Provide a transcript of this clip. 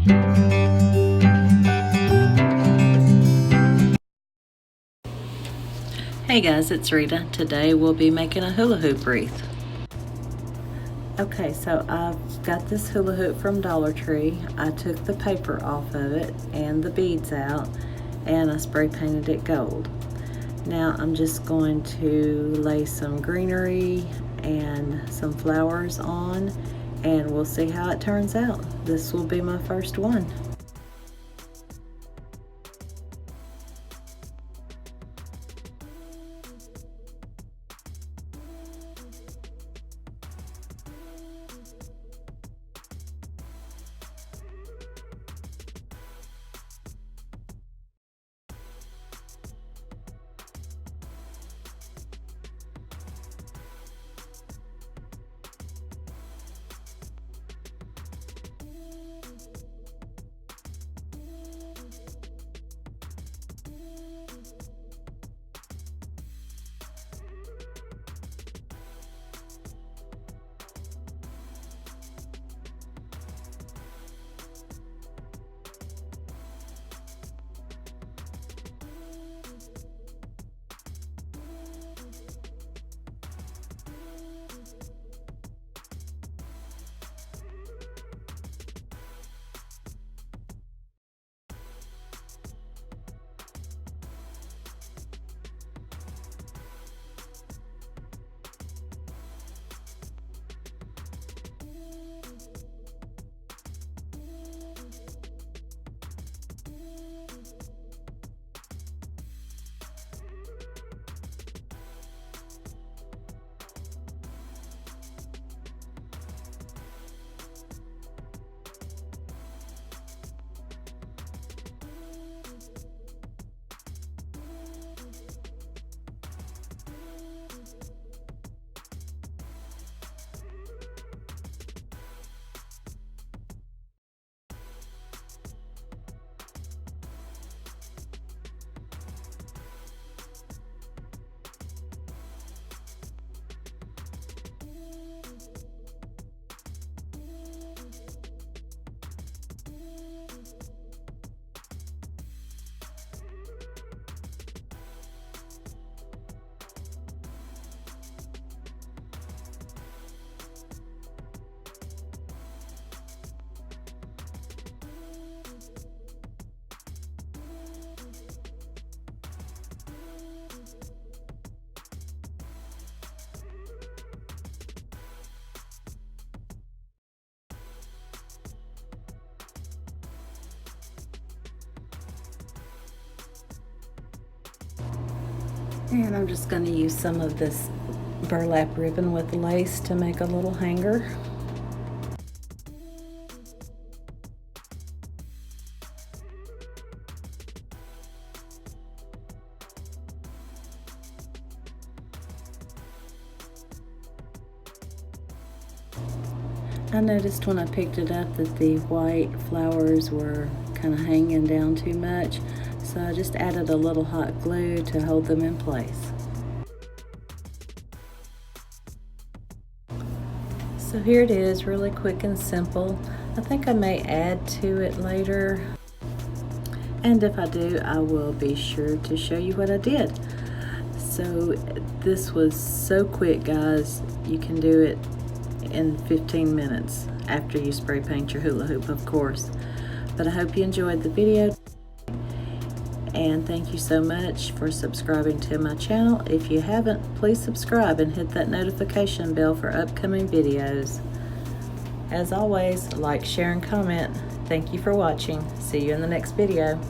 Hey guys, it's Rita. Today we'll be making a hula hoop wreath. Okay, so I've got this hula hoop from Dollar Tree. I took the paper off of it and the beads out, and I spray painted it gold. Now I'm just going to lay some greenery and some flowers on, and we'll see how it turns out. This will be my first one. And I'm just going to use some of this burlap ribbon with lace to make a little hanger. I noticed when I picked it up that the white flowers were kind of hanging down too much, so I just added a little hot glue to hold them in place. So here it is, really quick and simple. I think I may add to it later, and if I do, I will be sure to show you what I did. So this was so quick, guys. You can do it in 15 minutes after you spray paint your hula hoop, of course. But I hope you enjoyed the video, and thank you so much for subscribing to my channel. If you haven't, please subscribe and hit that notification bell for upcoming videos. As always, like, share, and comment. Thank you for watching. See you in the next video.